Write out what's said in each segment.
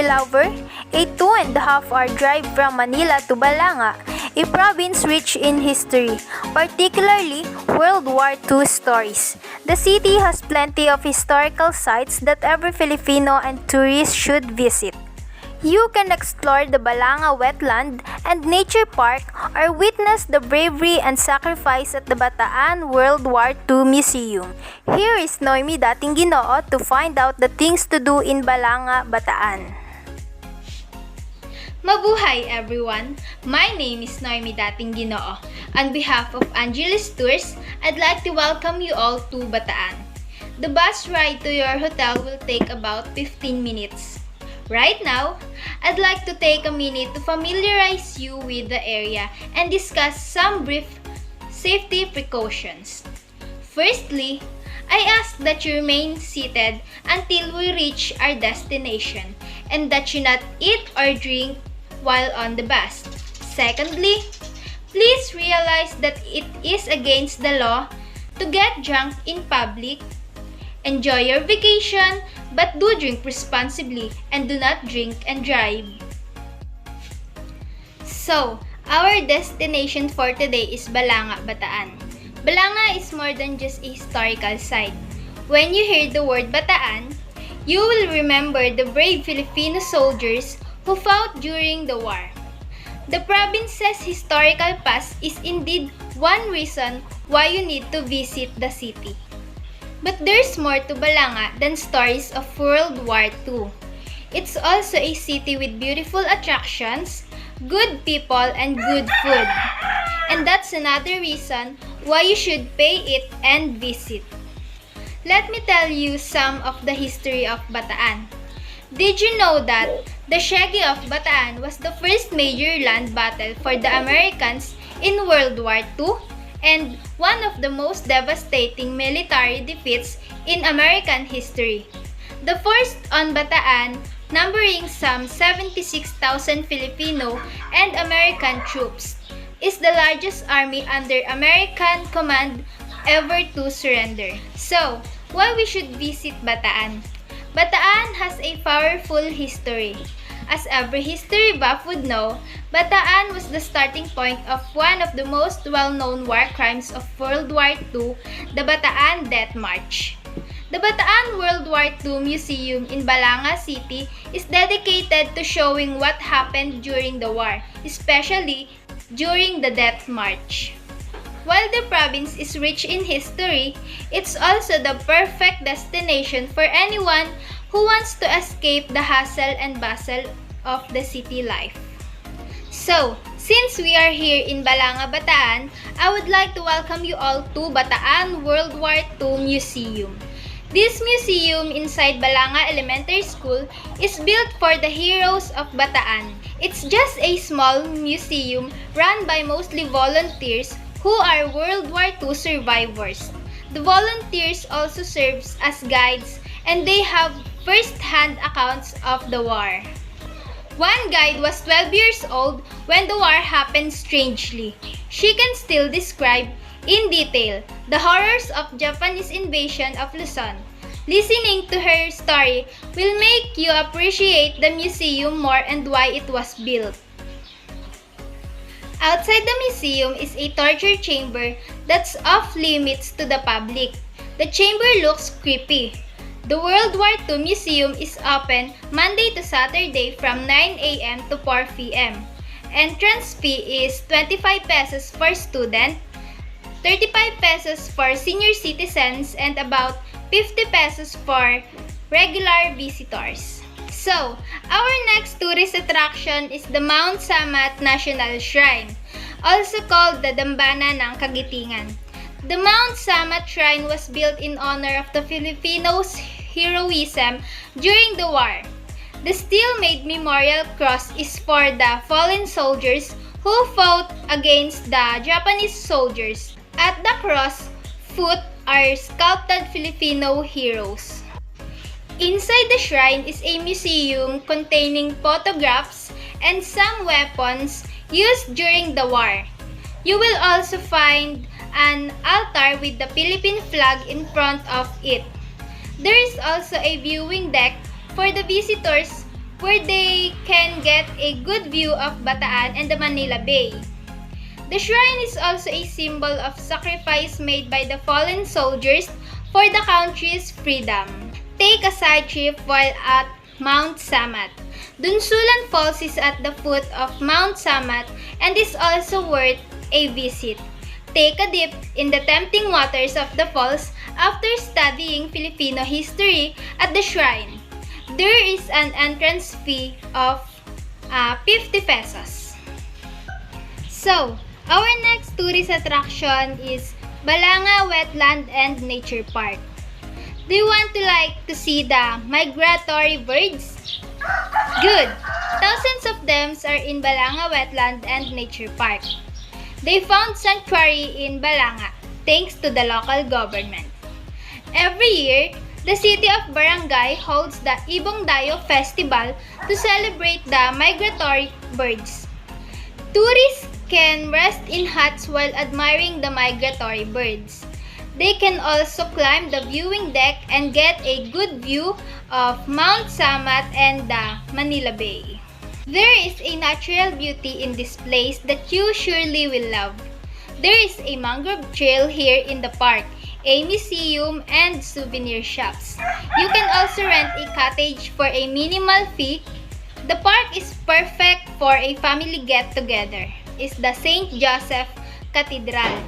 lover, a 2.5-hour drive from Manila to Balanga, a province rich in history, particularly World War II stories. The city has plenty of historical sites that every Filipino and tourist should visit. You can explore the Balanga Wetland and Nature Park or witness the bravery and sacrifice at the BATAAN World War II Museum. Here is Noemi Datinguinoo to find out the things to do in Balanga, Bataan. Mabuhay everyone! My name is Noemi Datinguinoo. On behalf of Angeles Tours, I'd like to welcome you all to Bataan. The bus ride to your hotel will take about 15 minutes. Right now, I'd like to take a minute to familiarize you with the area and discuss some brief safety precautions. Firstly, I ask that you remain seated until we reach our destination and that you not eat or drink while on the bus. Secondly, please realize that it is against the law to get drunk in public. Enjoy your vacation, but do drink responsibly and do not drink and drive. So, our destination for today is Balanga, Bataan. Balanga is more than just a historical site. When you hear the word Bataan, you will remember the brave Filipino soldiers who fought during the war. The province's historical past is indeed one reason why you need to visit the city. But there's more to Balanga than stories of World War II. It's also a city with beautiful attractions, good people, and good food. And that's another reason why you should pay it and visit. Let me tell you some of the history of Bataan. Did you know that the Siege of Bataan was the first major land battle for the Americans in World War II? And one of the most devastating military defeats in American history. The force on Bataan, numbering some 76,000 Filipino and American troops, is the largest army under American command ever to surrender. So, why we should visit Bataan? Bataan has a powerful history. As every history buff would know, Bataan was the starting point of one of the most well-known war crimes of World War II, the Bataan Death March. The Bataan World War II Museum in Balanga City is dedicated to showing what happened during the war, especially during the Death March. While the province is rich in history, it's also the perfect destination for anyone who wants to escape the hustle and bustle of the city life. So, since we are here in Balanga, Bataan, I would like to welcome you all to Bataan World War II Museum. This museum inside Balanga Elementary School is built for the heroes of Bataan. It's just a small museum run by mostly volunteers who are World War II survivors. The volunteers also serves as guides and they have first-hand accounts of the war. One guide was 12 years old when the war happened strangely. She can still describe in detail the horrors of Japanese invasion of Luzon. Listening to her story will make you appreciate the museum more and why it was built. Outside the museum is a torture chamber that's off limits to the public. The chamber looks creepy. The World War II Museum is open Monday to Saturday from 9 a.m. to 4 p.m. Entrance fee is 25 pesos for student, 35 pesos for senior citizens, and about 50 pesos for regular visitors. So, our next tourist attraction is the Mount Samat National Shrine, also called the Dambana ng Kagitingan. The Mount Samat Shrine was built in honor of the Filipinos' heroism during the war. The steel-made memorial cross is for the fallen soldiers who fought against the Japanese soldiers. At the cross foot are sculpted Filipino heroes. Inside the shrine is a museum containing photographs and some weapons used during the war. You will also find an altar with the Philippine flag in front of it. There is also a viewing deck for the visitors where they can get a good view of Bataan and the Manila Bay. The shrine is also a symbol of sacrifice made by the fallen soldiers for the country's freedom. Take a side trip while at Mount Samat. Dunsulan Falls is at the foot of Mount Samat and is also worth a visit. Take a dip in the tempting waters of the falls after studying Filipino history at the shrine. There is an entrance fee of 50 pesos. So, our next tourist attraction is Balanga Wetland and Nature Park. Do you want to see the migratory birds? Good! Thousands of them are in Balanga Wetland and Nature Park. They found sanctuary in Balanga thanks to the local government. Every year, the city of Barangay holds the Ibong Dayo Festival to celebrate the migratory birds. Tourists can rest in huts while admiring the migratory birds. They can also climb the viewing deck and get a good view of Mount Samat and the Manila Bay. There is a natural beauty in this place that you surely will love. There is a mangrove trail here in the park, a museum, and souvenir shops. You can also rent a cottage for a minimal fee. The park is perfect for a family get-together. It's the St. Joseph Cathedral.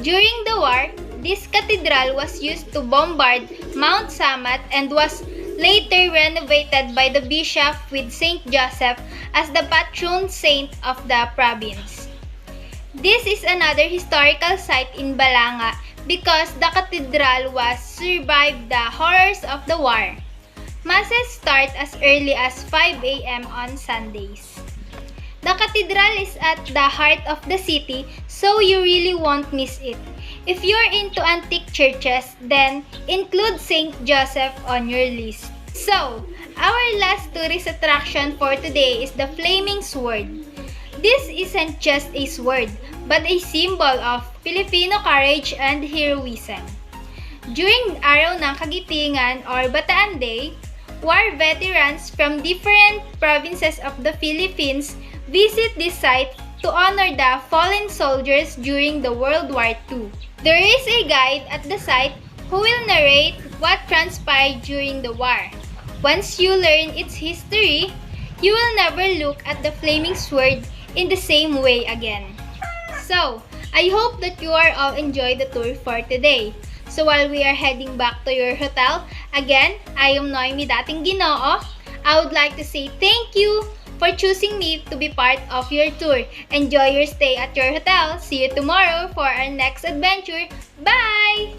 During the war, this cathedral was used to bombard Mount Samat and was later renovated by the bishop with St. Joseph as the patron saint of the province. This is another historical site in Balanga because the cathedral was survived the horrors of the war. Masses start as early as 5 a.m. on Sundays. The cathedral is at the heart of the city, so you really won't miss it. If you're into antique churches, then include St. Joseph on your list. So, our last tourist attraction for today is the Flaming Sword. This isn't just a sword, but a symbol of Filipino courage and heroism. During Araw ng Kagitingan or Bataan Day, war veterans from different provinces of the Philippines visit this site to honor the fallen soldiers during the World War II. There is a guide at the site who will narrate what transpired during the war. Once you learn its history, you will never look at the flaming sword in the same way again. So, I hope that you are all enjoyed the tour for today. So while we are heading back to your hotel, again, I am Noemi Datinguinoo. I would like to say thank you for choosing me to be part of your tour. Enjoy your stay at your hotel. See you tomorrow for our next adventure. Bye!